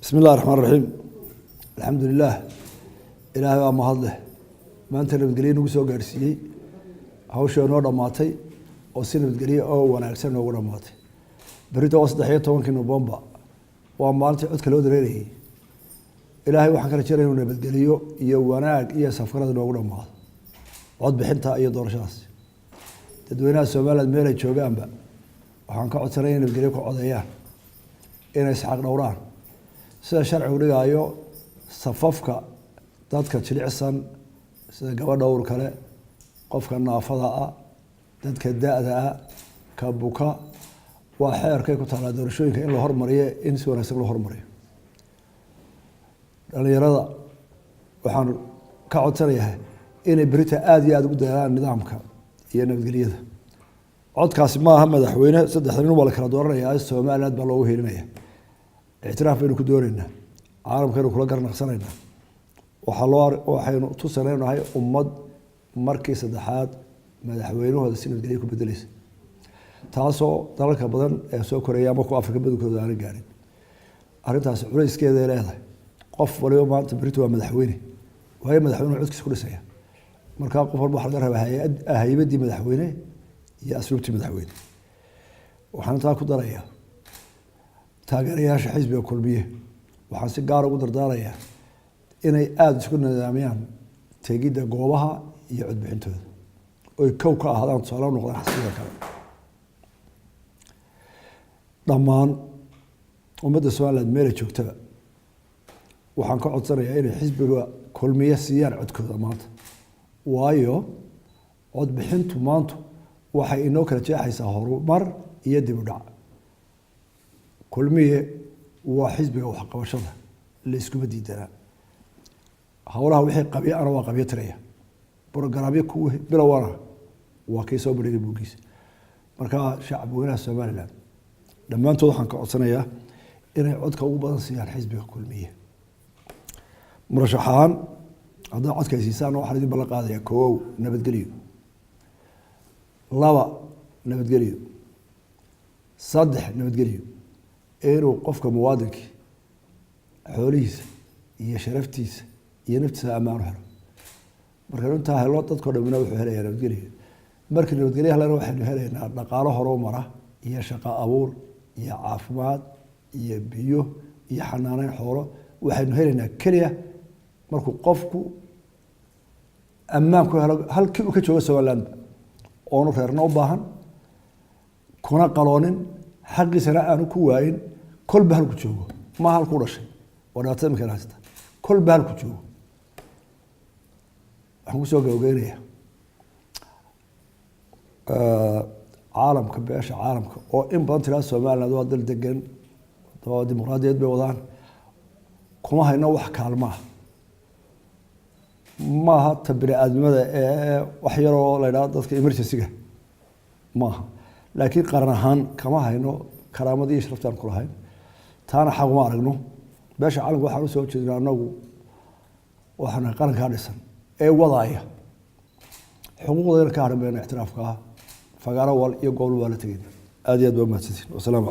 بسم الله الرحمن الرحيم الحمد لله إلهي waa mahad leh maanta nabadgelyo nagu soo gaarsiiyay hawsha noo dhamaatay oo si nabadgelyo oo wanaagsan noogu dhamaatay berito 13 November waa maalintii codka loo dareerayay Ilaahay waxaan ka rajaynayaa inuu nabadgelyo iyo wanaag iyo safarada noogu dhamaado cod bixinta iyo doorashadaas dadweynaha Soomaaliyeed meel ay joogaanba waxaan ka codsanayaa in nabadgelyo ku codeeyaan inay saxaq dhowraan sida sharcigu dhigayo safafka dadka jilicsan sida gabadha uur kale qofka naafada ah dadka da'da ah ka buka waa xeerkay ku taala doorashooyinka in la hormariyo in si wanaagsan loo hormariyo dhalinyarada waxaan ka codsanayaa inay berita aad iyo aad ugu dadaalaan nidaamka iyo nabadgelyada codkaasi ma aha madaxweyne saddex nin wala kala dooranayaa Soomaaliland baa loogu helinaya اعتراف بينك دورنا عالم كانوا كل قرن خسرنا وحلوار وحين توصلنا هاي أمد مركز الدحات مدحوينه هذا السنة الجديد كبدليس تاسو ترك بدن سو كوريا ماكو أفريقيا بدو كذا أنا قارن أرنت هسه عريس كذا لا هذا قف واليوم ما تبريتوا مدحوينه وهي مدحوينه عدك كل سنة مركز قف البحر درها هي بدي مدحوينه يا أسلوبتي مدحوينه وحنتها كدرية taageerayaasha xisbiga kulmiye waxaan si gaar ah ugu dardaarayaa inay aad isku nidaamiyaan teegida goobaha iyo codbixintooda oo kow ka ahaadaan tusaale noqdaan xisbiga kale dhammaan ummadda Soomaaliyeed meel ay joogtaba waxaan ka codsanayaa inay xisbiga kulmiye siiyaan codkooda maanta waayo codbixintu maanta waxay inoo kala jeexaysaa horumar iyo dib u dhac kulmiye waa xisbiga wax qabashada la isku badidana hawlaha wixii qabiyo ana waa qabiyo tiraya barnaamijyo ku bilawana waa kay soo badhigay buugiis marka shacabweynaha Soomaaliland dhamaantood waxaan ka codsanayaa inay codka ugu badan siiyaan xisbiga kulmiye murashaxaan hadda codka siisaan waxa idin ballan qaadaya koow nabadgelyo laba nabadgelyo saddex nabadgelyo inuu qofka muwaadinka xoolihiisa iyo sharaftiisa iyo naftiisa ammaan u helo marka inta helo dadka dhamina wuxuu helayaa nabadgelyo marka nabadgelyo helana waxaynu helaynaa dhaqaale horumar iyo shaqo abuur iyo caafimaad iyo biyo iyo xanaaneyn xoolo waxaynu helaynaa kaliya markuu qofku ammaan ku helo halkii uu ka joogo Soomaaliland oo reerna u baahan kuna qaloonin xaqiisana aanu ku waayin كل بهالك تشوفه ما هالكورة شيء ولا تسمع كلام هذا كل بهالك تشوفه هم سووا جوجيرية عالم كبيش عالم أو إن بنتلا سومالنا دوا دل دقن دوا ديمقراطية بوضعن كم هاي نوح كلمة ما هتبرئ أدمة وحيرة ولا لا ضد إمرجنسية ما لكن قرنهان كم هاي نو كرامة شرفتان كلهاي تانا حق ما أرجنو باش عالم واحد وسوي كذا نو وإحنا قرن كارثة أي وضعية حقوق غير كارم بين اعترافها فقالوا يقولوا ولا تجد أديت بمسجد والسلام